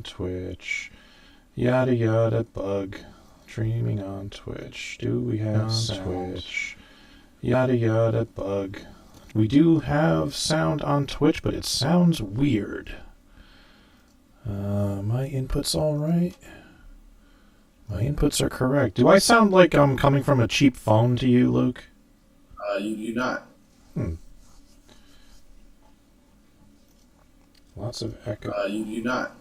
Twitch. Yada yada bug. Streaming on Twitch. Do we have sound? Twitch? Yada yada bug. We do have sound on Twitch, but it sounds weird. My input's all right. My inputs are correct. Do I sound like I'm coming from a cheap phone to you, Luke? You do not. Lots of echo. You do not.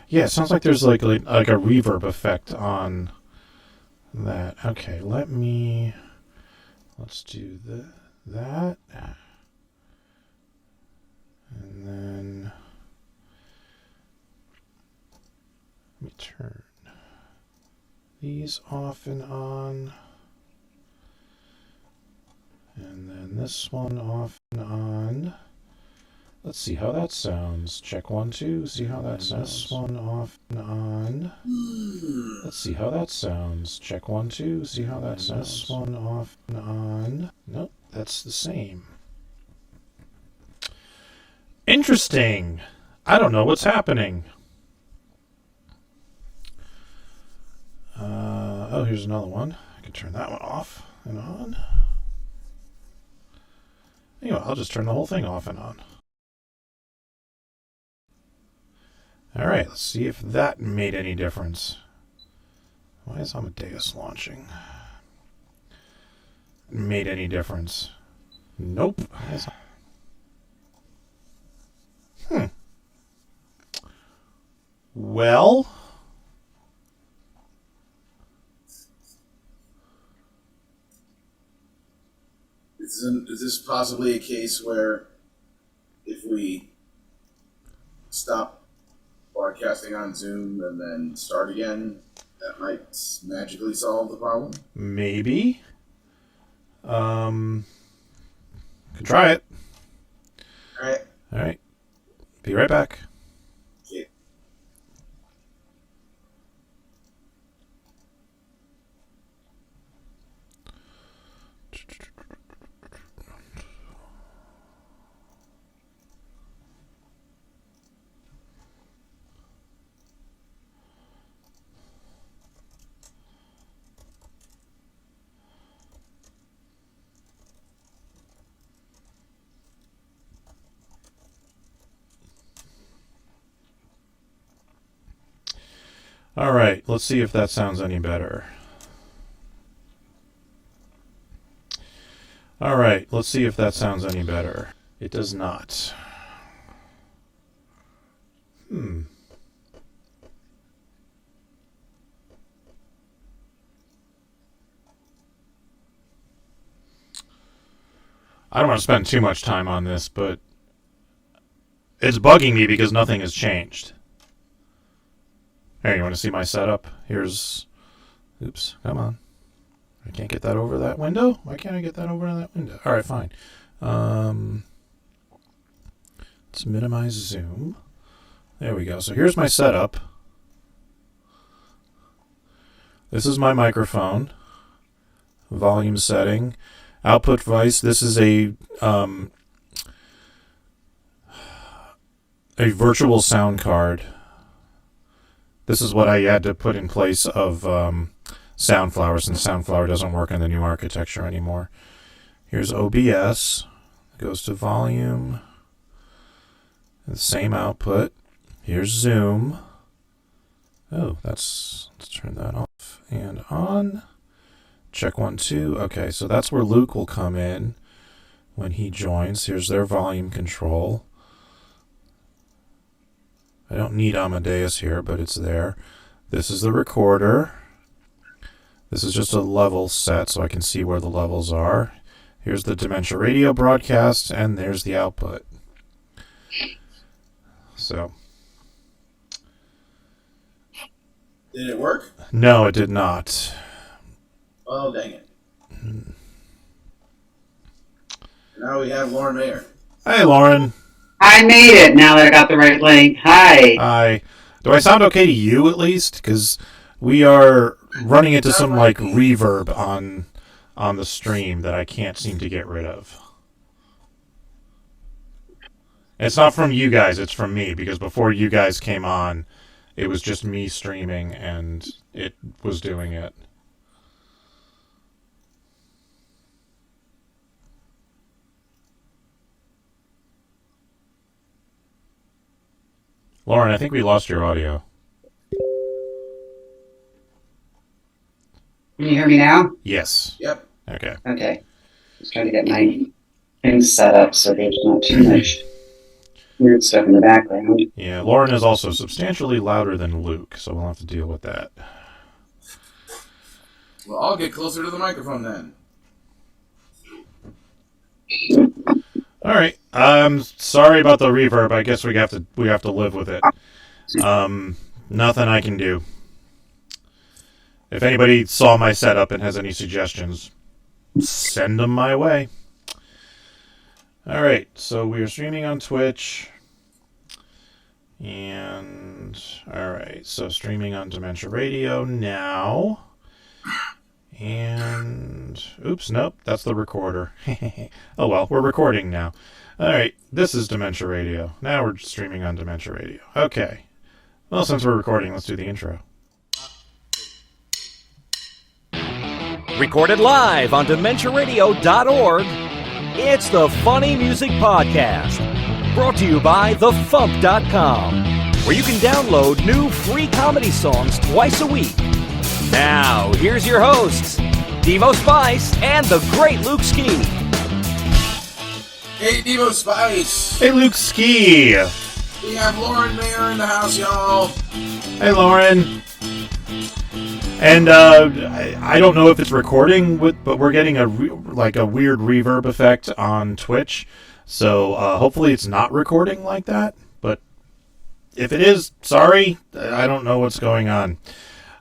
Yeah, it sounds like there's like a reverb effect on that. Okay, let's do that. And then let me turn these off and on. And then this one off and on. Let's see how that sounds. Check 1, 2. See how that sounds. This one off and on. Let's see how that sounds. Check 1, 2. See how that sounds. This one off and on. Nope, that's the same. Interesting. I don't know what's happening. Oh, here's another one. I can turn that one off and on. Anyway, I'll just turn the whole thing off and on. All right, let's see if that made any difference. Why is Amadeus launching? Made any difference? Nope. Well, Is this possibly a case where if we stop broadcasting on Zoom and then start again, that might magically solve the problem? maybe. Could try it. All All right. Be right back. Okay. All right, let's see if that sounds any better. All right, let's see if that sounds any better. It does not. I don't want to spend too much time on this, but it's bugging me because nothing has changed. Here, you want to see my setup? Here's... Oops, come on. I can't get that over that window? Why can't I get that over that window? All right, fine. Let's minimize zoom. There we go. So here's my setup. This is my microphone. Volume setting. Output device. This is a virtual sound card. This is what I had to put in place of Soundflower, since Soundflower doesn't work in the new architecture anymore. Here's OBS. It goes to volume. The same output. Here's Zoom. Oh, let's turn that off and on. Check 1, 2. Okay, so that's where Luke will come in when he joins. Here's their volume control. I don't need Amadeus here, but it's there. This is the recorder. This is just a level set so I can see where the levels are. Here's the Dementia Radio broadcast, and there's the output. So. Did it work? No, it did not. Oh, dang it. Now we have Lauren Mayer. Hey, Lauren. I made it now that I got the right link. Hi. Hi. Do I sound okay to you at least? Because we are running into some like reverb on the stream that I can't seem to get rid of. It's not from you guys, it's from me, because before you guys came on, it was just me streaming, and it was doing it. Lauren, I think we lost your audio. Can you hear me now? Yes. Yep. Okay. Okay. Just trying to get my things set up so there's not too much weird stuff in the background. Yeah, Lauren is also substantially louder than Luke, so we'll have to deal with that. Well, I'll get closer to the microphone then. All right. Sorry about the reverb. I guess we have to live with it. Nothing I can do. If anybody saw my setup and has any suggestions, send them my way. All right. So we are streaming on Twitch. And all right. So streaming on Dementia Radio now. And oops, nope, that's the recorder. Oh well, we're recording now. All right, this is Dementia Radio. Now we're streaming on Dementia Radio. Okay. Well, since we're recording, let's do the intro. Recorded live on DementiaRadio.org, it's the Funny Music Podcast. Brought to you by FuMP.com, where you can download new free comedy songs twice a week. Now, here's your hosts, Devo Spice and the great Luke Ski. Hey, Devo Spice. Hey, Luke Ski. We have Lauren Mayer in the house, y'all. Hey, Lauren. And I don't know if it's recording, but we're getting a weird reverb effect on Twitch. So hopefully it's not recording like that. But if it is, sorry, I don't know what's going on.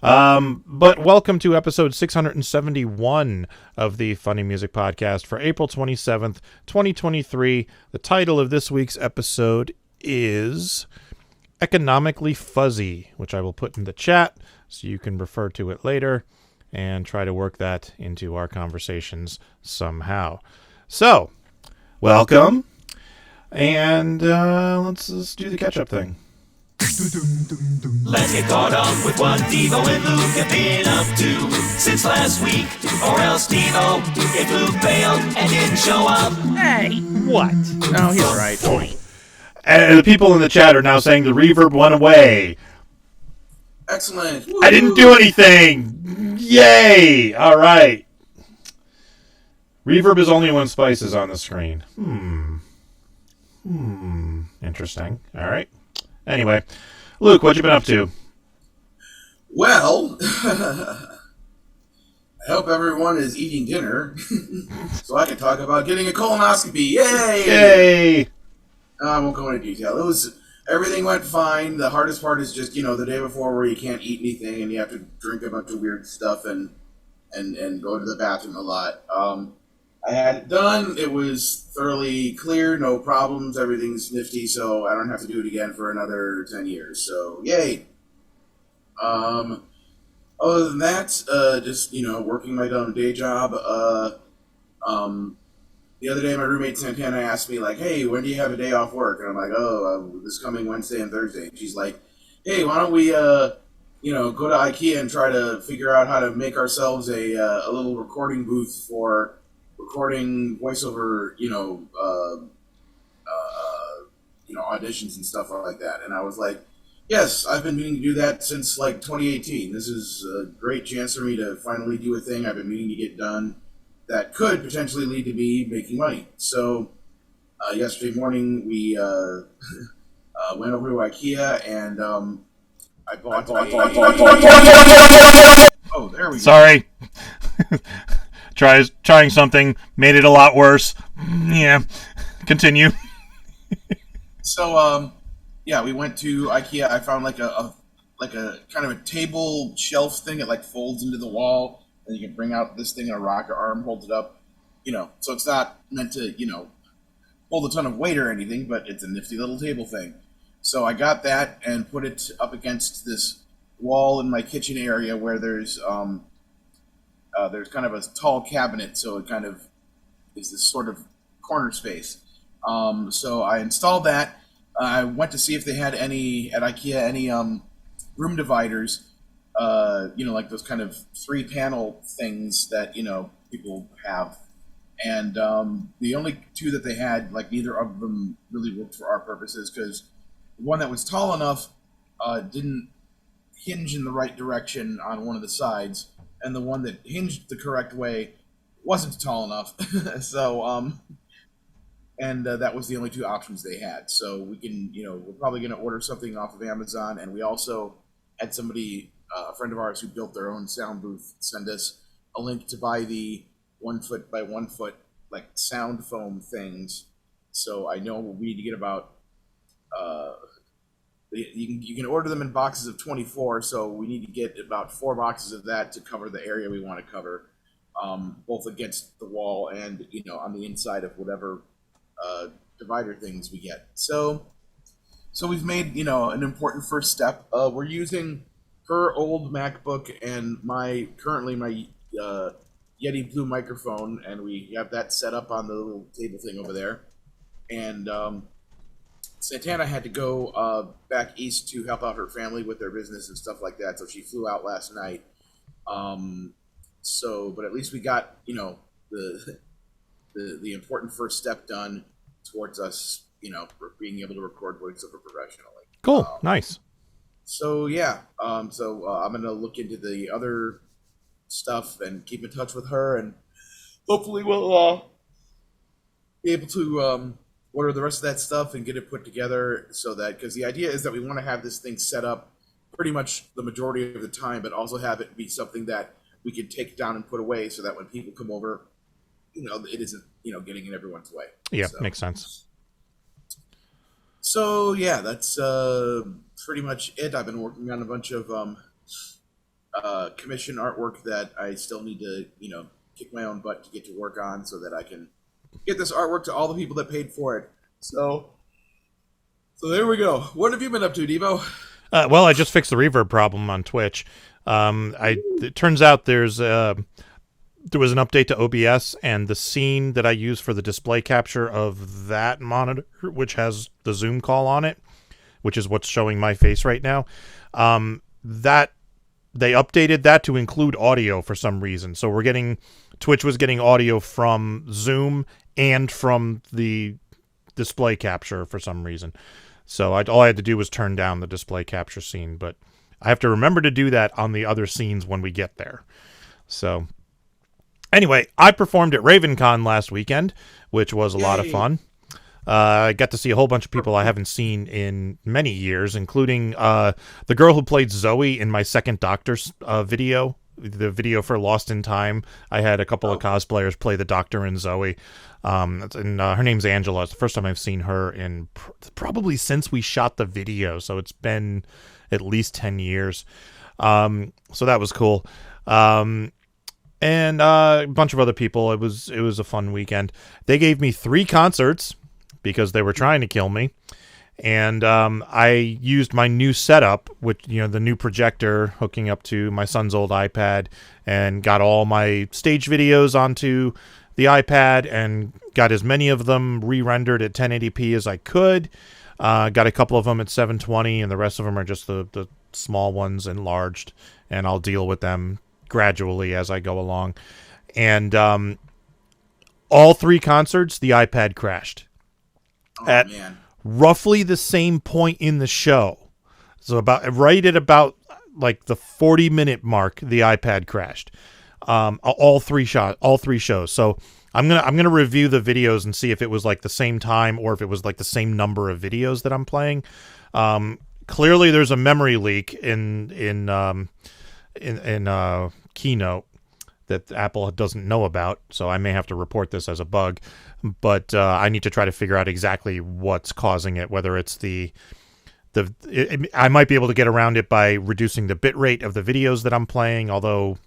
But welcome to episode 671 of the Funny Music Podcast for April 27th, 2023. The title of this week's episode is Economically Fuzzy, which I will put in the chat so you can refer to it later and try to work that into our conversations somehow. So, welcome, and let's do the catch-up thing. Let's get caught up with what Devo and Luke have been up to since last week. Or else Devo, if Luke bailed and didn't show up. Hey, what? No, he's right. And the people in the chat are now saying the reverb went away. Excellent. I didn't do anything. Yay! All right. Reverb is only when Spice is on the screen. Interesting. All right. Anyway, Luke, what you been up to? Well, I hope everyone is eating dinner so I can talk about getting a colonoscopy. Yay! Yay! I won't go into detail. Everything went fine. The hardest part is just, the day before where you can't eat anything and you have to drink a bunch of weird stuff and go to the bathroom a lot. I had it done. It was thoroughly clear, no problems. Everything's nifty, so I don't have to do it again for another 10 years. So, yay. Other than that, just, working my dumb day job. The other day, my roommate Santana asked me, like, hey, when do you have a day off work? And I'm like, this coming Wednesday and Thursday. And she's like, hey, why don't we, go to IKEA and try to figure out how to make ourselves a little recording booth for recording voiceover, auditions and stuff like that. And I was like, yes, I've been meaning to do that since, 2018. This is a great chance for me to finally do a thing I've been meaning to get done that could potentially lead to me making money. So yesterday morning we went over to IKEA and I bought. Oh, there we go. Sorry. Trying something made it a lot worse. Yeah. Continue. So we went to IKEA. I found like a kind of a table shelf thing. It folds into the wall. And you can bring out this thing in a rocker arm, hold it up, so it's not meant to, hold a ton of weight or anything, but it's a nifty little table thing. So I got that and put it up against this wall in my kitchen area where there's kind of a tall cabinet, so it kind of is this sort of corner space. So I installed that. I went to see if they had any at IKEA any room dividers. Like those kind of 3-panel things that people have. And the only 2 that they had, like neither of them really worked for our purposes because the one that was tall enough didn't hinge in the right direction on one of the sides, and the one that hinged the correct way wasn't tall enough. So that was the only 2 options they had. So we can, we're probably going to order something off of Amazon, and we also had somebody, a friend of ours who built their own sound booth, send us a link to buy the 1 foot by 1 foot like sound foam things. So I know we need to get about you can order them in boxes of 24. So we need to get about 4 boxes of that to cover the area we want to cover, both against the wall and on the inside of whatever divider things we get. So we've made an important first step. We're using her old MacBook and my Yeti Blue microphone, and we have that set up on the little table thing over there. And Santana had to go back east to help out her family with their business and stuff like that, so she flew out last night. But at least we got the important first step done towards us being able to record voiceover professionally. Cool, nice. So yeah, I'm gonna look into the other stuff and keep in touch with her, and hopefully we'll be able to order the rest of that stuff and get it put together, so that, because the idea is that we want to have this thing set up pretty much the majority of the time, but also have it be something that we can take down and put away, so that when people come over, it isn't getting in everyone's way. Yeah, makes sense. So yeah, that's pretty much it. I've been working on a bunch of commission artwork that I still need to kick my own butt to get to work on, so that I can get this artwork to all the people that paid for it. So there we go. What have you been up to, Devo? Well, I just fixed the reverb problem on Twitch. It turns out there was an update to OBS, and the scene that I use for the display capture of that monitor, which has the Zoom call on it, which is what's showing my face right now, that they updated that to include audio for some reason. So Twitch was getting audio from Zoom and from the display capture for some reason. So all I had to do was turn down the display capture scene, but I have to remember to do that on the other scenes when we get there. So anyway, I performed at RavenCon last weekend, which was a lot of fun. I got to see a whole bunch of people I haven't seen in many years, including the girl who played Zoe in my second Doctor's video, the video for Lost in Time. I had a couple of cosplayers play the Doctor and Zoe, and her name's Angela. It's the first time I've seen her in probably since we shot the video, so it's been at least 10 years. So that was cool. And a bunch of other people. It was a fun weekend. They gave me 3 concerts because they were trying to kill me. And I used my new setup, which, the new projector hooking up to my son's old iPad, and got all my stage videos onto the iPad and got as many of them re-rendered at 1080p as I could. Got a couple of them at 720, and the rest of them are just the small ones enlarged, and I'll deal with them gradually as I go along. And all 3 concerts, the iPad crashed. At roughly the same point in the show. So right at about like the 40-minute mark, the iPad crashed. All three shows. So I'm gonna review the videos and see if it was like the same time or if it was like the same number of videos that I'm playing. Clearly, there's a memory leak in Keynote that Apple doesn't know about, so I may have to report this as a bug. But I need to try to figure out exactly what's causing it, whether it's I might be able to get around it by reducing the bit rate of the videos that I'm playing, although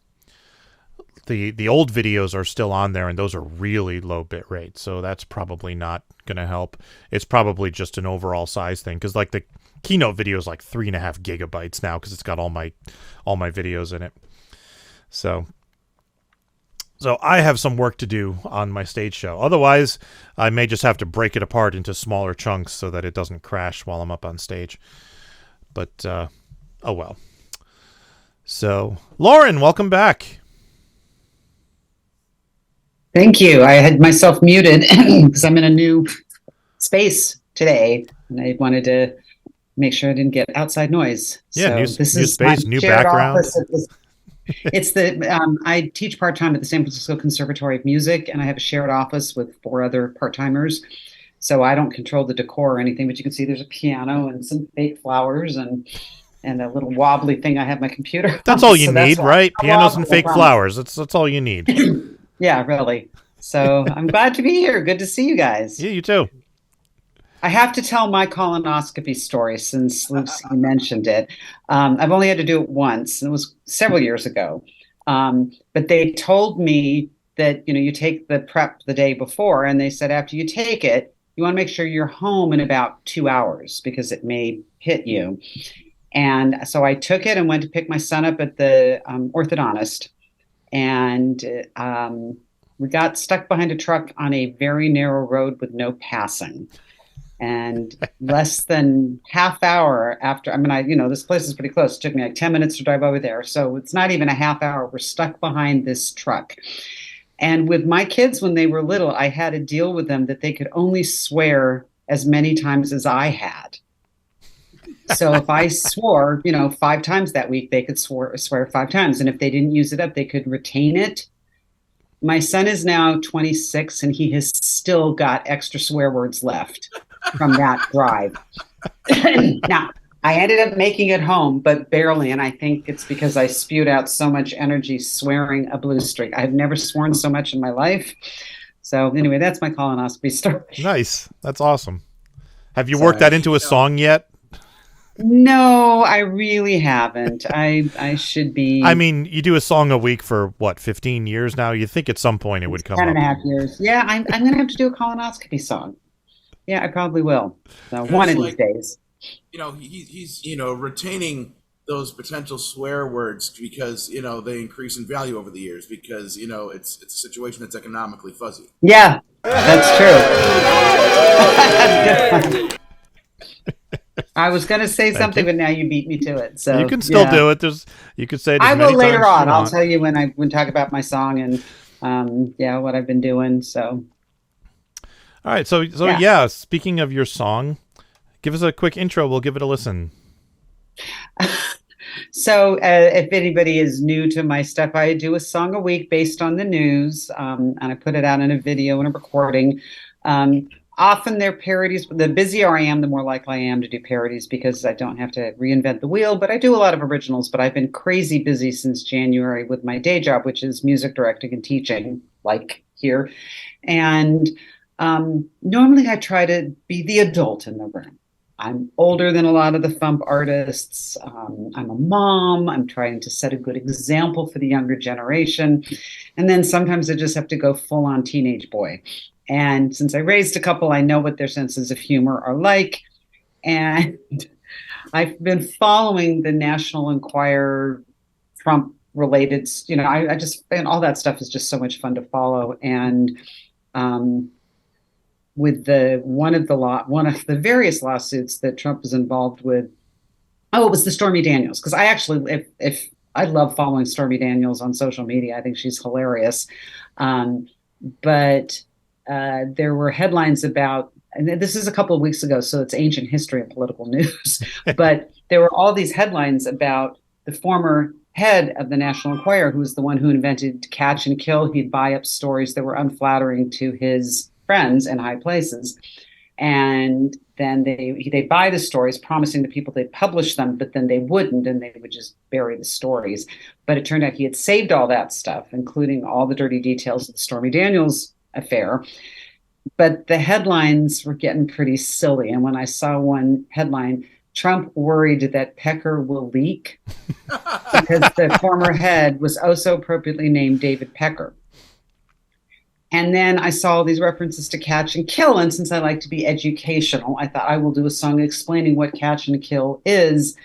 the old videos are still on there, and those are really low bit rate, so that's probably not going to help. It's probably just an overall size thing, because like the Keynote video is like 3.5 gigabytes now, because it's got all my videos in it. So So I have some work to do on my stage show. Otherwise, I may just have to break it apart into smaller chunks so that it doesn't crash while I'm up on stage. But, oh well. So, Lauren, welcome back. Thank you. I had myself muted because I'm in a new space today, and I wanted to make sure I didn't get outside noise. Yeah, so new this space, my new shared background. office. It's I teach part-time at the San Francisco Conservatory of Music, and I have a shared office with 4 other part-timers. So I don't control the decor or anything, but you can see there's a piano and some fake flowers and a little wobbly thing I have my computer. That's all you So need, right? Pianos and fake from. flowers. That's all you need. Yeah, really. So I'm glad to be here. Good to see you guys. Yeah, you too. I have to tell my colonoscopy story since Lucy mentioned it. I've only had to do it once, and it was several years ago. But they told me that, you take the prep the day before, and they said after you take it, you want to make sure you're home in about 2 hours because it may hit you. And so I took it and went to pick my son up at the orthodontist. And we got stuck behind a truck on a very narrow road with no passing. And less than half hour after, this place is pretty close. It took me like 10 minutes to drive over there. So it's not even a half hour. We're stuck behind this truck. And with my kids, when they were little, I had a deal with them that they could only swear as many times as I had. So if I swore, 5 times that week, they could swear 5 times. And if they didn't use it up, they could retain it. My son is now 26, and he has still got extra swear words left from that drive. Now, I ended up making it home, but barely. And I think it's because I spewed out so much energy swearing a blue streak. I've never sworn so much in my life. So anyway, that's my colonoscopy story. Nice. That's awesome. Have you worked that into a song yet? No, I really haven't. I should be. I mean, you do a song a week for, 15 years now? You'd think at some point it would come 10 and a up. half years. Yeah, I'm going to have to do a colonoscopy song. Yeah, I probably will. So one of these days. He's retaining those potential swear words because, they increase in value over the years because, it's a situation that's economically fuzzy. Yeah, that's true. I was going to say something, but now you beat me to it. So you can still do it. You could say it I as will many later times as on. you I'll want. tell you when talk about my song and what I've been doing. So all right. So yeah. Speaking of your song, give us a quick intro. We'll give it a listen. So if anybody is new to my stuff, I do a song a week based on the news, and I put it out in a video and a recording. Often they're parodies. The busier I am, the more likely I am to do parodies because I don't have to reinvent the wheel, but I do a lot of originals. But I've been crazy busy since January with my day job, which is music directing and teaching, like here. And normally I try to be the adult in the room. I'm older than a lot of the FuMP artists. I'm a mom. I'm trying to set a good example for the younger generation. And then sometimes I just have to go full on teenage boy. And since I raised a couple, I know what their senses of humor are like. And I've been following the National Enquirer, Trump related, I just, and all that stuff is just so much fun to follow. And with one of the various lawsuits that Trump was involved with, it was the Stormy Daniels. Because I actually, if I love following Stormy Daniels on social media, I think she's hilarious. But there were headlines about, and this is a couple of weeks ago, so it's ancient history and political news, but there were all these headlines about the former head of the National Enquirer, who was the one who invented catch and kill. He'd buy up stories that were unflattering to his friends in high places. And then they'd buy the stories, promising the people they'd publish them, but then they wouldn't, and they would just bury the stories. But it turned out he had saved all that stuff, including all the dirty details of the Stormy Daniels affair. But the headlines were getting pretty silly. And when I saw one headline, Trump worried that Pecker will leak because the former head was so appropriately named David Pecker. And then I saw these references to catch and kill. And since I like to be educational, I thought I will do a song explaining what catch and kill is.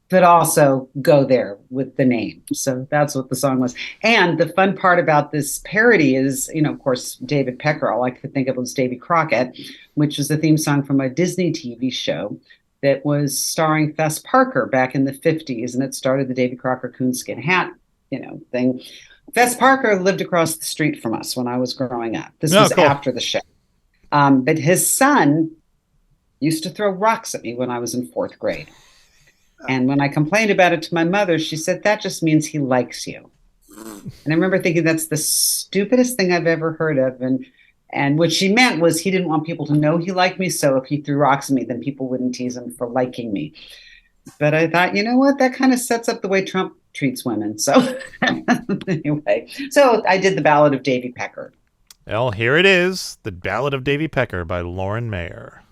but also go there with the name. So that's what the song was. And the fun part about this parody is, of course, David Pecker. All I could think of was Davy Crockett, which was the theme song from a Disney TV show that was starring Fess Parker back in the 50s. And it started the Davy Crocker coonskin hat, thing. Fess Parker lived across the street from us when I was growing up. This was cool. After the show. But his son used to throw rocks at me when I was in 4th grade. And when I complained about it to my mother, she said, that just means he likes you. And I remember thinking that's the stupidest thing I've ever heard of. And what she meant was he didn't want people to know he liked me. So if he threw rocks at me, then people wouldn't tease him for liking me. But I thought, you know what? That kind of sets up the way Trump treats women. So anyway, so I did the Ballad of Davy Pecker. Well, here it is, The Ballad of Davy Pecker by Lauren Mayer.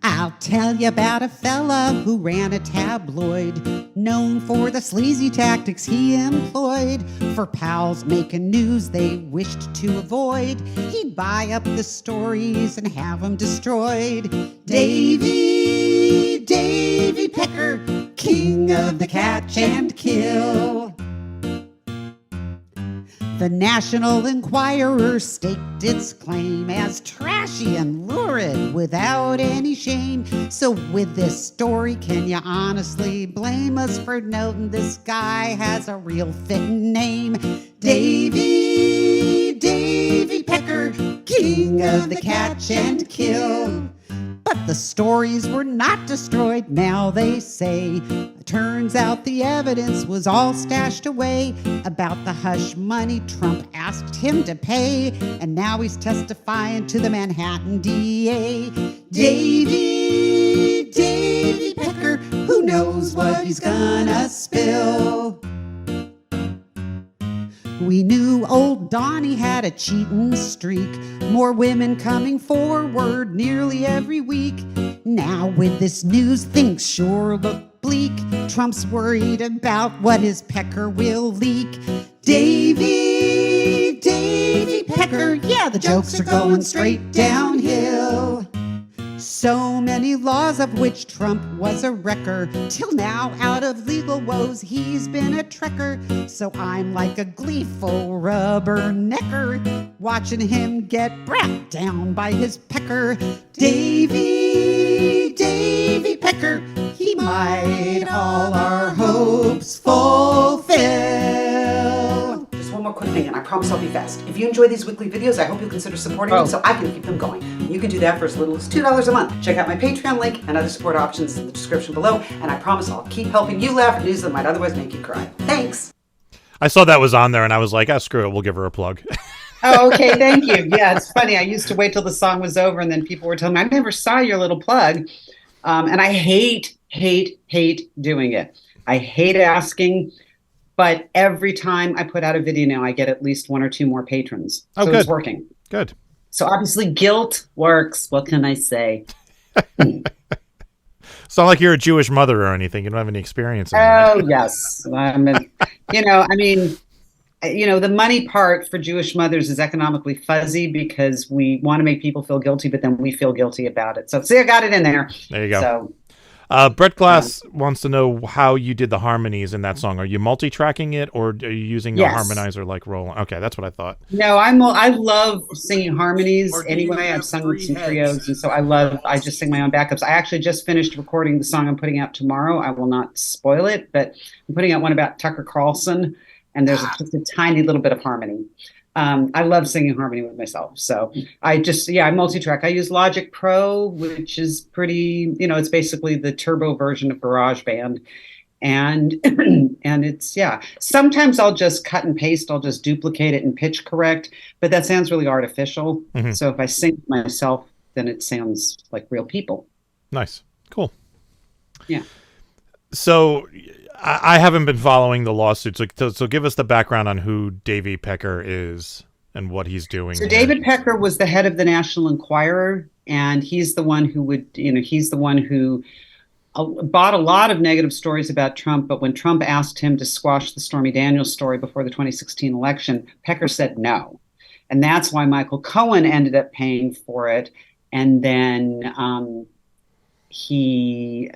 I'll tell you about a fella who ran a tabloid, known for the sleazy tactics he employed. For pals making news they wished to avoid, he'd buy up the stories and have them destroyed. Davy Pecker, king of the catch and kill. The National Enquirer staked its claim as trashy and lurid without any shame. So with this story, can you honestly blame us for noting this guy has a real fitting name? Davy Pecker, king of the catch and kill. But the stories were not destroyed, now they say. Turns out the evidence was all stashed away about the hush money Trump asked him to pay. And now he's testifying to the Manhattan DA. Davy Pecker, who knows what he's gonna spill? We knew old Donnie had a cheating streak, more women coming forward nearly every week. Now with this news, things sure look bleak. Trump's worried about what his pecker will leak. Davy Pecker, yeah, the jokes are going straight downhill. So many laws of which Trump was a wrecker. Till now, out of legal woes, he's been a trekker. So I'm like a gleeful rubbernecker, watching him get brought down by his pecker. Davy Pecker, he might all our hopes fulfill. Just one more quick thing, and I promise I'll be fast. If you enjoy these weekly videos, I hope you'll consider supporting them so I can keep them going. You can do that for as little as $2 a month. Check out my Patreon link and other support options in the description below, and I promise I'll keep helping you laugh at news that might otherwise make you cry. Thanks! I saw that was on there, and I was like, screw it, we'll give her a plug. Oh, okay, thank you. Yeah, it's funny. I used to wait till the song was over, and then people were telling me, I never saw your little plug. And I hate doing it. I hate asking, but every time I put out a video now, I get at least 1 or 2 more patrons. So good. It's working. Good. So obviously guilt works. What can I say? It's not like you're a Jewish mother or anything. You don't have any experience in Oh, yes. The money part for Jewish mothers is economically fuzzy because we want to make people feel guilty, but then we feel guilty about it. So see, I got it in there. There you go. So, Brett Glass wants to know how you did the harmonies in that song. Are you multi-tracking it, or are you using a harmonizer like Roland? Okay, that's what I thought. No, I love singing harmonies Or do anyway. you I've have sung with 3 some heads? trios, and so I just sing my own backups. I actually just finished recording the song I'm putting out tomorrow. I will not spoil it, but I'm putting out one about Tucker Carlson, and there's just a tiny little bit of harmony. I love singing harmony with myself. So I multi-track. I use Logic Pro, which is pretty, it's basically the turbo version of GarageBand. And and it's, sometimes I'll just cut and paste. I'll just duplicate it and pitch correct, but that sounds really artificial. Mm-hmm. So if I sing myself, then it sounds like real people. Nice. Cool. Yeah. So I haven't been following the lawsuit, so give us the background on who Davy Pecker is and what he's doing. So David Pecker was the head of the National Enquirer, and he's the one who bought a lot of negative stories about Trump. But when Trump asked him to squash the Stormy Daniels story before the 2016 election, Pecker said no. And that's why Michael Cohen ended up paying for it. And then he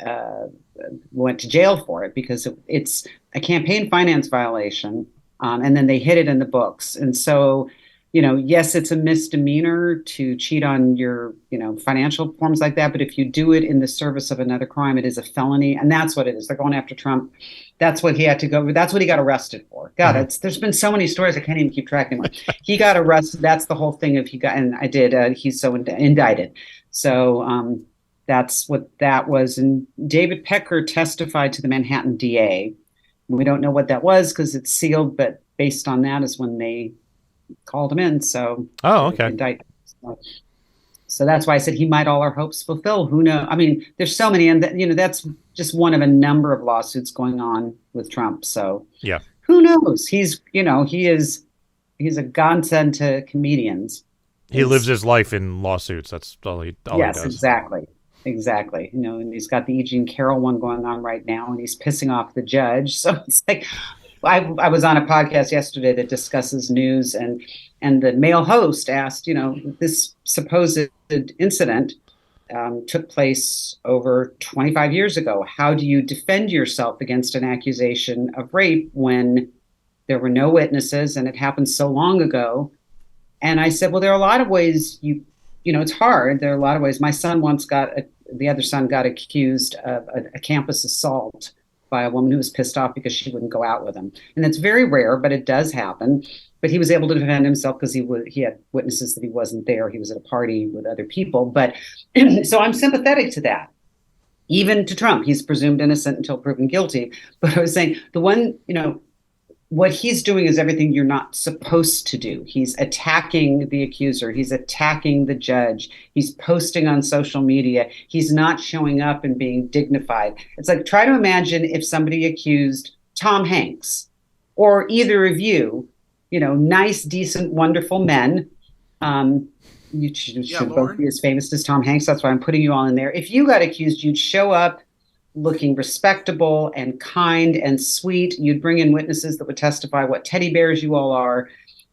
went to jail for it because it's a campaign finance violation. And then they hid it in the books. And so, yes, it's a misdemeanor to cheat on your, financial forms like that. But if you do it in the service of another crime, it is a felony. And that's what it is. They're going after Trump. That's what he had to go. That's what he got arrested for. God, there's been so many stories. I can't even keep track anymore. He got arrested. That's the whole thing. He's so indicted. So that's what that was. And David Pecker testified to the Manhattan DA. We don't know what that was because it's sealed, but based on that is when they called him in. So, okay. So that's why I said he might all our hopes fulfill. Who knows? I mean, there's so many, and that's just one of a number of lawsuits going on with Trump. So yeah, who knows? He's a godsend to comedians. He lives his life in lawsuits. That's all he does. Yes, exactly. And he's got the Eugene Carroll one going on right now, and he's pissing off the judge. So it's like, I was on a podcast yesterday that discusses news, and the male host asked, this supposed incident took place over 25 years ago. How do you defend yourself against an accusation of rape when there were no witnesses and it happened so long ago? And I said, well, there are a lot of ways it's hard. There are a lot of ways. My son once the other son got accused of a campus assault by a woman who was pissed off because she wouldn't go out with him. And it's very rare, but it does happen. But he was able to defend himself because he had witnesses that he wasn't there. He was at a party with other people. But so I'm sympathetic to that. Even to Trump, he's presumed innocent until proven guilty. But I was saying the one, what he's doing is everything you're not supposed to do. He's attacking the accuser. He's attacking the judge. He's posting on social media. He's not showing up and being dignified. It's like, try to imagine if somebody accused Tom Hanks or either of you, nice, decent, wonderful men. You should both be as famous as Tom Hanks. That's why I'm putting you all in there. If you got accused, you'd show up looking respectable and kind and sweet. You'd bring in witnesses that would testify what teddy bears you all are,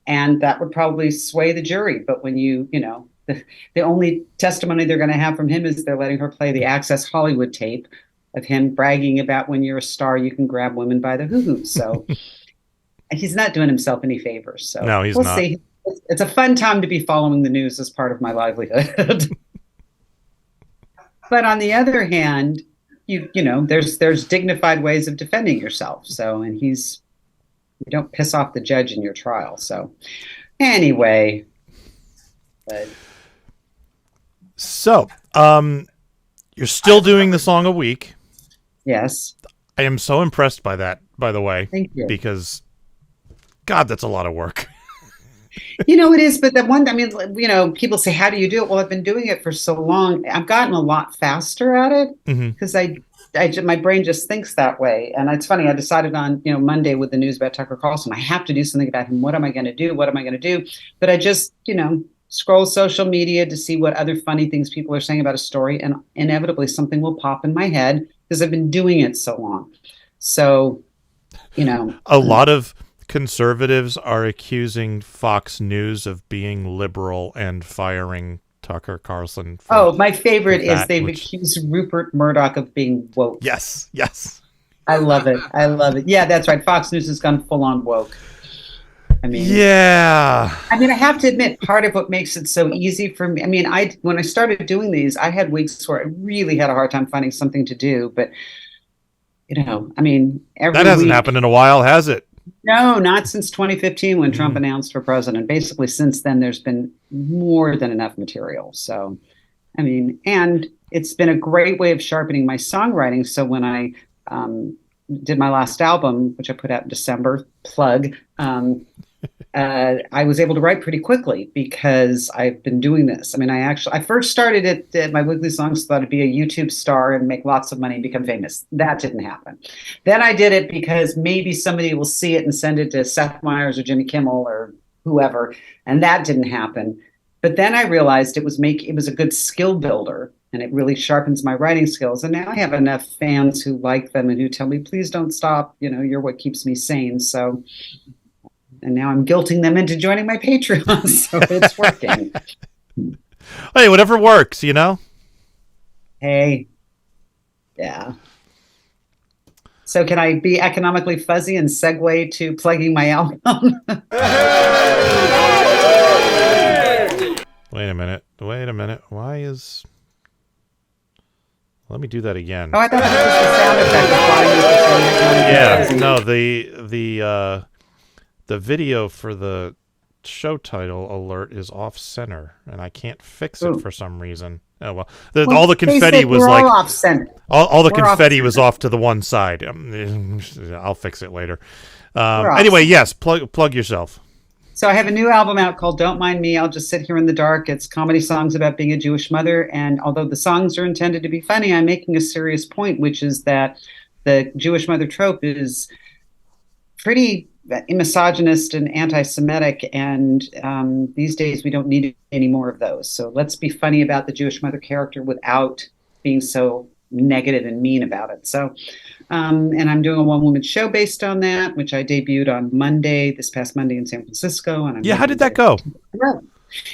and that would probably sway the jury. But when the only testimony they're going to have from him is they're letting her play the Access Hollywood tape of him bragging about when you're a star, you can grab women by the hoo-hoo. So he's not doing himself any favors. So no, he's not. We'll see. It's a fun time to be following the news as part of my livelihood. But on the other hand, there's dignified ways of defending yourself. So, and you don't piss off the judge in your trial. So anyway. So, you're still doing the song a week. Yes. I am so impressed by that, by the way. Thank you. Because, God, that's a lot of work. It is. But people say, how do you do it? Well, I've been doing it for so long. I've gotten a lot faster at it because my brain just thinks that way. And it's funny. I decided on, Monday with the news about Tucker Carlson, I have to do something about him. What am I going to do? But I just, scroll social media to see what other funny things people are saying about a story. And inevitably something will pop in my head because I've been doing it so long. So, a lot of conservatives are accusing Fox News of being liberal and firing Tucker Carlson. My favorite is they've accused Rupert Murdoch of being woke. Yes. I love it. Yeah, that's right. Fox News has gone full on woke. Yeah. I have to admit, part of what makes it so easy for me, when I started doing these, I had weeks where I really had a hard time finding something to do. But, that hasn't happened in a while, has it? No, not since 2015 when Trump announced for president. Basically, since then, there's been more than enough material. So, and it's been a great way of sharpening my songwriting. So when I did my last album, which I put out in December, plug, I was able to write pretty quickly because I've been doing this. I first started at my weekly songs, thought I'd be a YouTube star and make lots of money and become famous. That didn't happen. Then I did it because maybe somebody will see it and send it to Seth Meyers or Jimmy Kimmel or whoever. And that didn't happen. But then I realized it was a good skill builder and it really sharpens my writing skills. And now I have enough fans who like them and who tell me, please don't stop. You're what keeps me sane. So, and now I'm guilting them into joining my Patreon. So it's working. Hey, whatever works, Hey, Yeah. So can I be economically fuzzy and segue to plugging my album? Wait a minute. Why is... Let me do that again. Oh, I thought it was just the sound effect of Yeah, no, the video for the show title alert is off center, and I can't fix it for some reason. Oh well, all the confetti was like off center. All the confetti was off to the one side. I'll fix it later. Anyway, yes, plug yourself. So I have a new album out called Don't Mind Me, I'll Just Sit Here in the Dark. It's comedy songs about being a Jewish mother. And although the songs are intended to be funny, I'm making a serious point, which is that the Jewish mother trope is pretty misogynist and anti-Semitic. And these days we don't need any more of those. So let's be funny about the Jewish mother character without being so negative and mean about it. So, and I'm doing a one-woman show based on that, which I debuted on this past Monday in San Francisco. And how did that go?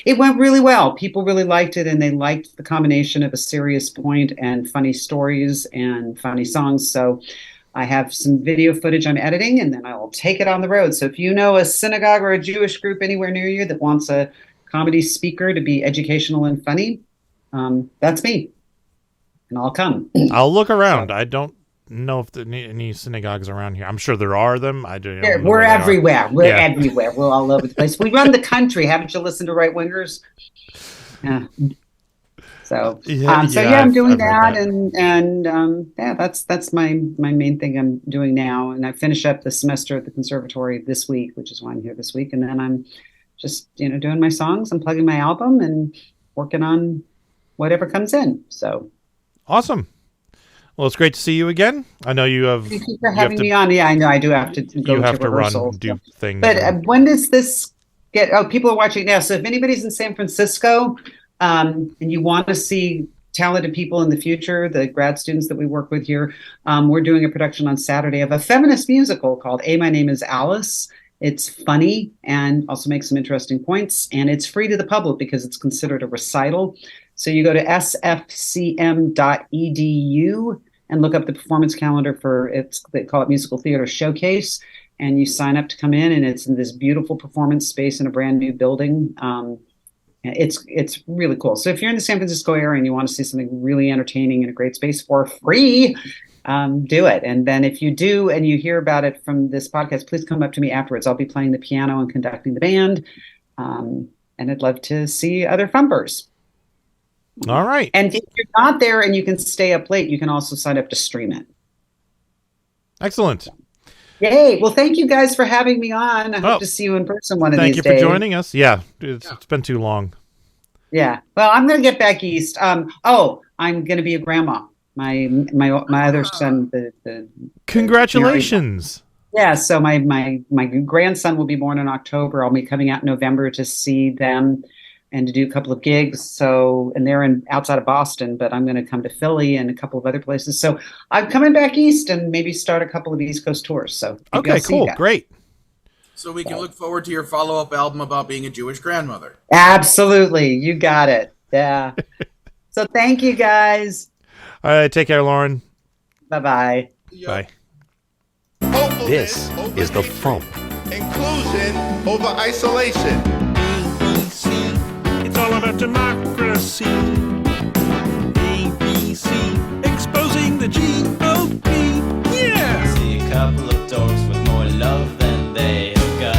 It went really well. People really liked it, and they liked the combination of a serious point and funny stories and funny songs. So I have some video footage I'm editing, and then I will take it on the road. So if you know a synagogue or a Jewish group anywhere near you that wants a comedy speaker to be educational and funny, that's me. And I'll come. I'll look around. I don't know if there are any synagogues around here. I'm sure there are them. We're everywhere. We're everywhere. We're all over the place. We run the country. Haven't you listened to Right Wingers? Yeah. So I'm doing that, and that's my main thing I'm doing now. And I finish up the semester at the conservatory this week, which is why I'm here this week. And then I'm just doing my songs and plugging my album and working on whatever comes in. So awesome. Well, it's great to see you again. I know you have. Thank you for having me on. Yeah, I know I do have to go. You have to rehearsal, run, do things. But when does this get? Oh, people are watching now. So if anybody's in San Francisco, and you want to see talented people in the future, the grad students that we work with here, we're doing a production on Saturday of a feminist musical called My Name is Alice. It's funny and also makes some interesting points, and it's free to the public because it's considered a recital. So you go to sfcm.edu and look up the performance calendar they call it Musical Theater Showcase, and you sign up to come in, and it's in this beautiful performance space in a brand new building. It's really cool. So if you're in the San Francisco area and you want to see something really entertaining in a great space for free, do it. And then if you do and you hear about it from this podcast, please come up to me afterwards. I'll be playing the piano and conducting the band, and I'd love to see other FuMPers. All right. And if you're not there and you can stay up late, you can also sign up to stream it. Excellent. Yay. Well, thank you guys for having me on. I hope to see you in person one of these days. Thank you for joining us. Yeah, it's been too long. Yeah. Well, I'm going to get back east. I'm going to be a grandma. My other son, Congratulations. Yeah. So my grandson will be born in October. I'll be coming out in November to see them and to do a couple of gigs. So, and they're outside of Boston, but I'm going to come to Philly and a couple of other places. So I'm coming back east and maybe start a couple of East Coast tours. So okay, cool. Great. So we can look forward to your follow-up album about being a Jewish grandmother. Absolutely. You got it. Yeah. So thank you guys. All right. Take care, Lauren. Bye-bye. Bye. This is the FuMP. Inclusion over isolation. It's all about democracy. ABC, exposing the GOP. Yeah! See a couple of dorks with more love than they have got.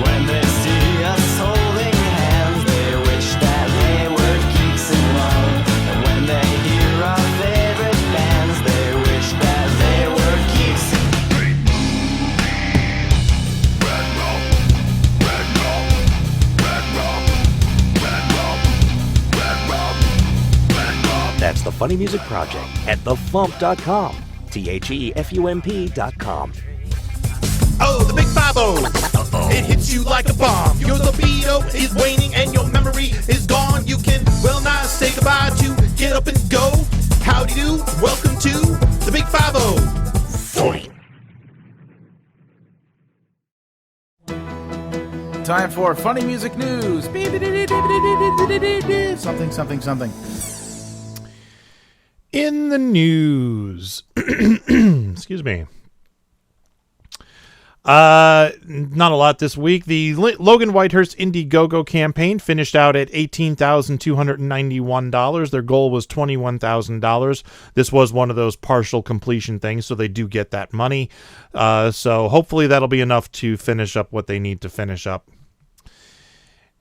When they see us holding hands, they wish that they were geeks in love. And when they hear our favorite bands, they wish that they were geeks. That's the Funny Music Project at thefump.com. THEFUMP.com. Oh, the big 5-0. It hits you like a bomb. Your libido is waning and your memory is gone. You can well not say goodbye to get up and go. Howdy do, welcome to the big 5-0. Time for funny music news. Something. In the news, excuse me. Not a lot this week. The Logan Whitehurst IndieGoGo campaign finished out at $18,291. Their goal was $21,000. This was one of those partial completion things, so they do get that money. So hopefully that'll be enough to finish up what they need to finish up.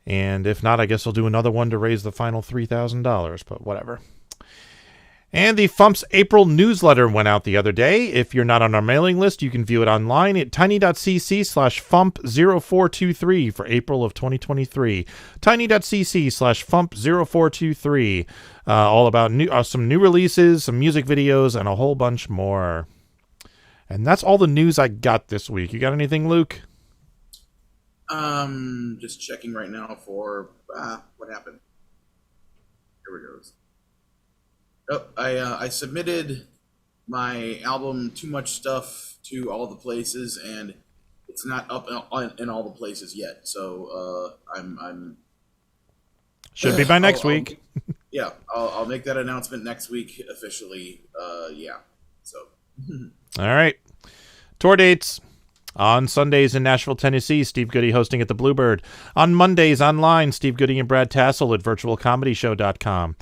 And if not, I guess I'll do another one to raise the final $3,000, but whatever. And the FuMP's April newsletter went out the other day. If you're not on our mailing list, you can view it online at tiny.cc/FuMP0423 for April of 2023. Tiny.cc/FuMP0423. All about some new releases, some music videos, and a whole bunch more. And that's all the news I got this week. You got anything, Luke? Just checking right now for what happened. Here we go. Oh, I submitted my album Too Much Stuff to all the places, and it's not up in all the places yet. So I'm should be by next week. Yeah, I'll make that announcement next week officially. Yeah. So. All right. Tour dates. On Sundays in Nashville, Tennessee, Steve Goody hosting at the Bluebird. On Mondays online, Steve Goody and Brad Tassel at virtualcomedyshow.com.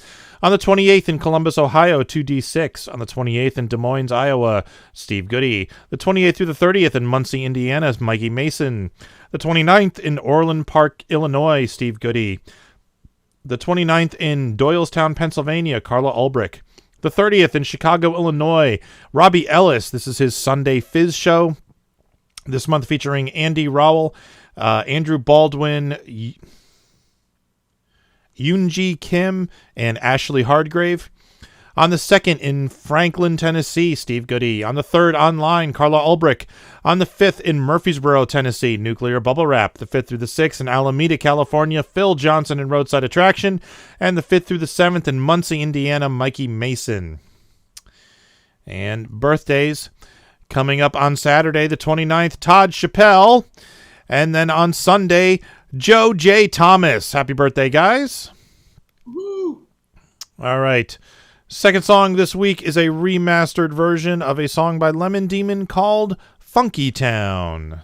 On the 28th in Columbus, Ohio, 2D6. On the 28th in Des Moines, Iowa, Steve Goody. The 28th through the 30th in Muncie, Indiana, is Mikey Mason. The 29th in Orland Park, Illinois, Steve Goody. The 29th in Doylestown, Pennsylvania, Carla Ulbrich. The 30th in Chicago, Illinois, Robbie Ellis. This is his Sunday Fizz show. This month featuring Andy Rowell, Andrew Baldwin, Yoonji Kim, and Ashley Hardgrave. On the 2nd in Franklin, Tennessee, Steve Goody. On the 3rd online, Carla Ulbrich. On the 5th in Murfreesboro, Tennessee, Nuclear Bubble Wrap. The 5th through the 6th in Alameda, California, Phil Johnson and Roadside Attraction. And the 5th through the 7th in Muncie, Indiana, Mikey Mason. And birthdays. Coming up on Saturday, the 29th, Todd Chappelle. And then on Sunday, Joe J. Thomas. Happy birthday, guys. Woo! All right. Second song this week is a remastered version of a song by Lemon Demon called Funkytown.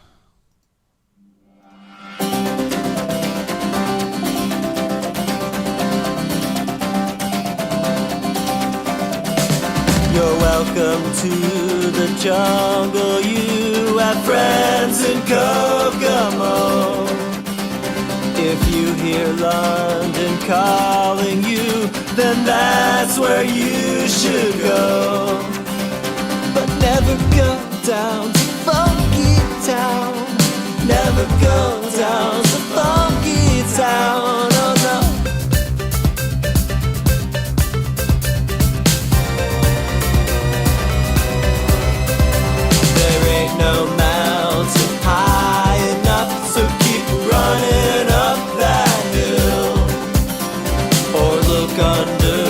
You're welcome to the jungle. You have friends in Kokomo. If you hear London calling you, then that's where you should go. But never go down to Funkytown. Never go down to Funkytown. Oh no. No mountain high enough, so keep running up that hill. Or look under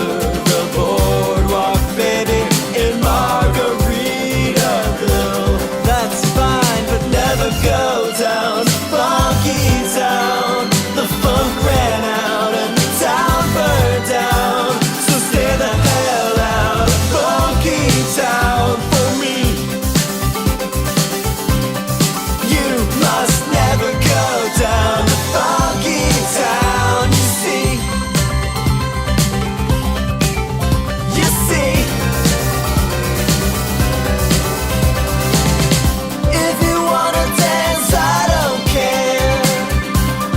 the boardwalk, baby, in Margaritaville. That's fine, but never go down to Funkytown. The funk ran out and the town burned down. So stay the hell out of Funkytown for me. Must never go down to Funkytown, you see. You see. If you wanna dance, I don't care.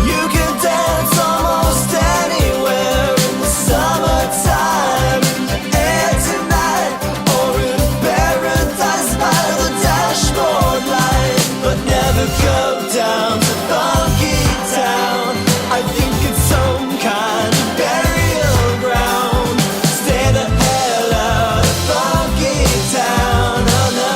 You can dance almost anywhere in the summertime, and tonight, or in paradise by the dashboard light. But never go down to Funkytown. I think it's some kind of burial ground. Stay the hell out of Funkytown. Oh no.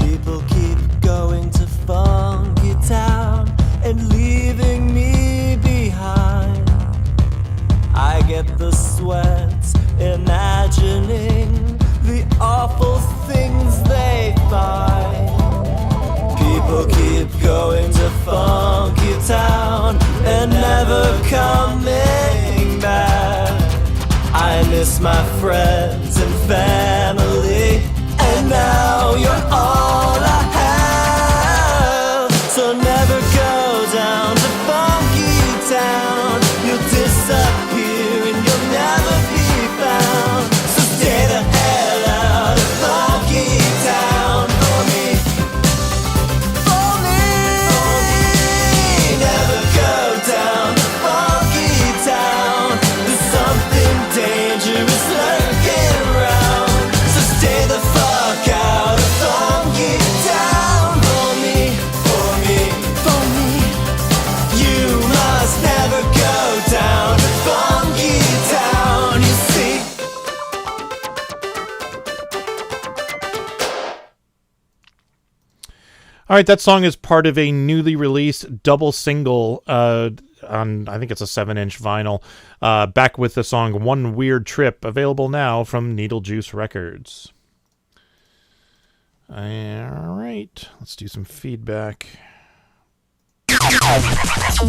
People keep going to Funkytown and leaving me behind. I get the sweats imagining the awful things they find. People keep going to Funkytown and never coming back. miss my friends and family, and now you're all I have. So never go down to Funkytown. You'll disappear and you'll never be found. So stay the hell out of Funkytown for me. For me. Never go down to Funkytown. There's something dangerous lurking around. So stay the fuck out of Funkytown for me. For me. For me. You must never go down to Funkytown, you see. All right, that song is part of a newly released double single on, I think it's a 7-inch vinyl, back with the song One Weird Trip, available now from Needle Juice Records. All right, let's do some feedback.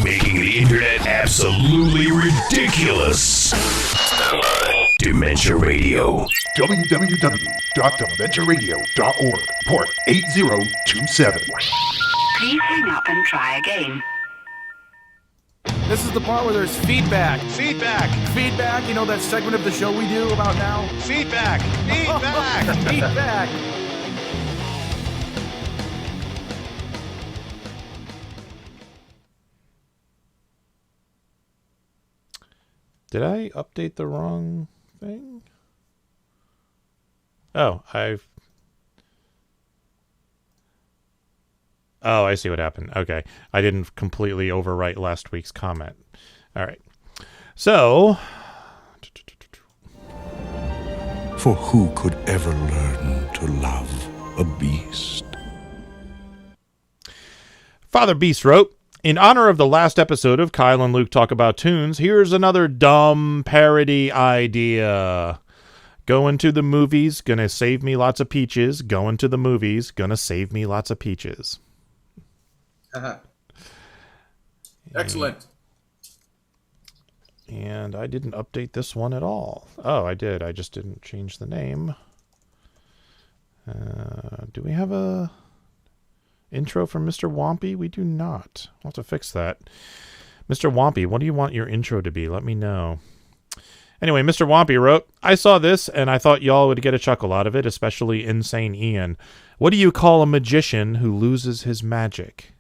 Making the internet absolutely ridiculous. Dementia Radio. www.dementiaradio.org. Port 8027. Please hang up and try again. This is the part where there's feedback. Feedback. Feedback. You know that segment of the show we do about now? Feedback. Feedback. Feedback. Did I update the wrong thing? Oh, I see what happened. Okay. I didn't completely overwrite last week's comment. All right. So, For who could ever learn to love a beast? Father Beast wrote, in honor of the last episode of Kyle and Luke Talk About Tunes, here's another dumb parody idea. Going to the movies, gonna save me lots of peaches. Going to the movies, gonna save me lots of peaches. Excellent. And I didn't update this one at all. Oh, I did. I just didn't change the name. Do we have a intro from Mr. Wompy? We do not. I'll have to fix that. Mr. Wompy, what do you want your intro to be? Let me know. Anyway, Mr. Wompy wrote, I saw this and I thought y'all would get a chuckle out of it, especially Insane Ian. What do you call a magician who loses his magic?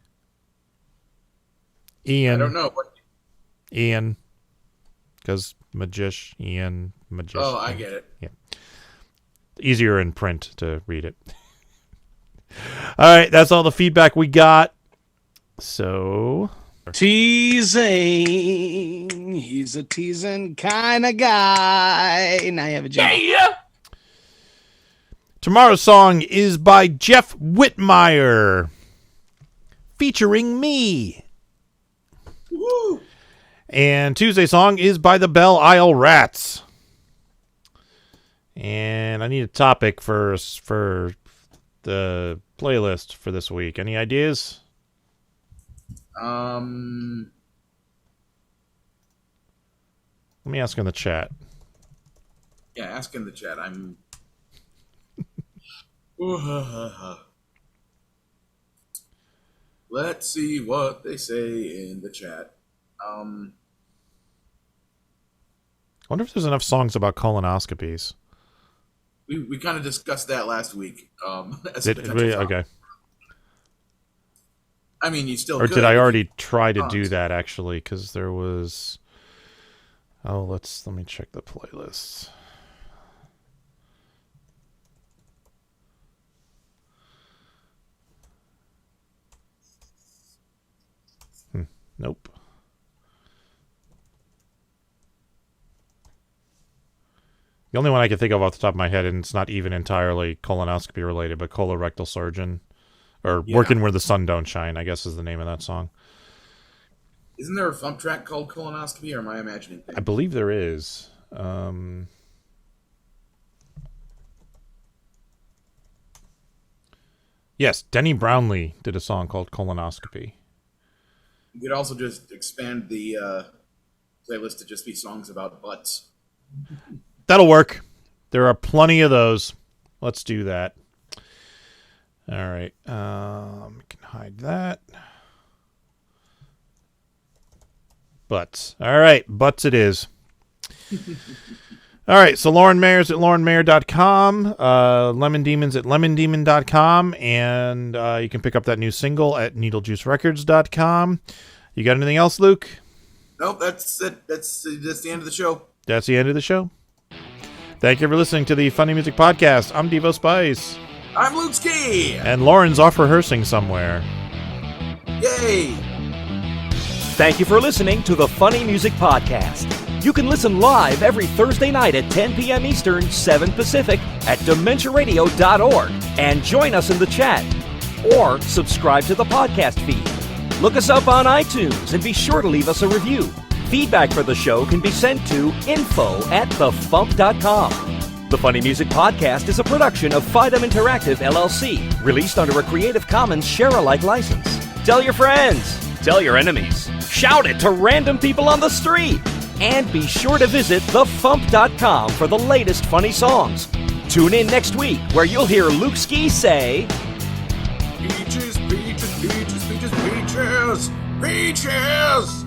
Ian. I don't know. What? Ian. Because magician. Oh, I get it. Yeah. Easier in print to read it. All right, that's all the feedback we got. So, teasing. He's a teasing kind of guy. Now you have a job. Yeah. Tomorrow's song is by Jeff Whitmire, featuring me. Woo! And Tuesday's song is by the Belle Isle Rats. And I need a topic for the playlist for this week. Any ideas? Let me ask in the chat. Yeah, ask in the chat. Let's see what they say in the chat. I wonder if there's enough songs about colonoscopies. We kind of discussed that last week. Okay. I mean, you still. Or could. did I already try to do that actually? Because there was. Oh, let me check the playlist. Nope. The only one I can think of off the top of my head, and it's not even entirely colonoscopy related, but colorectal surgeon, or working where the sun don't shine, I guess is the name of that song. Isn't there a FuMP track called Colonoscopy, or am I imagining things? I believe there is. Yes, Denny Brownlee did a song called Colonoscopy. You could also just expand the playlist to just be songs about butts. that'll work. There are plenty of those. Let's do that. All right. We can hide that. Butts. All right. Butts it is. All right. So Lauren Mayer's at laurenmayer.com. Lemon Demons at lemondemon.com. And you can pick up that new single at needlejuicerecords.com. You got anything else, Luke? Nope, that's it. That's the end of the show. That's the end of the show. Thank you for listening to the Funny Music Podcast. I'm Devo Spice. I'm Luke Ski. And Lauren's off rehearsing somewhere. Yay! Thank you for listening to the Funny Music Podcast. You can listen live every Thursday night at 10 p.m. Eastern, 7 Pacific at DementiaRadio.org and join us in the chat. Or subscribe to the podcast feed. Look us up on iTunes and be sure to leave us a review. Feedback for the show can be sent to info@thefump.com. The Funny Music Podcast is a production of Fidem Interactive, LLC, released under a Creative Commons share-alike license. Tell your friends, tell your enemies, shout it to random people on the street, and be sure to visit thefump.com for the latest funny songs. Tune in next week where you'll hear Luke Ski say, Peaches, peaches, peaches, peaches, peaches, peaches!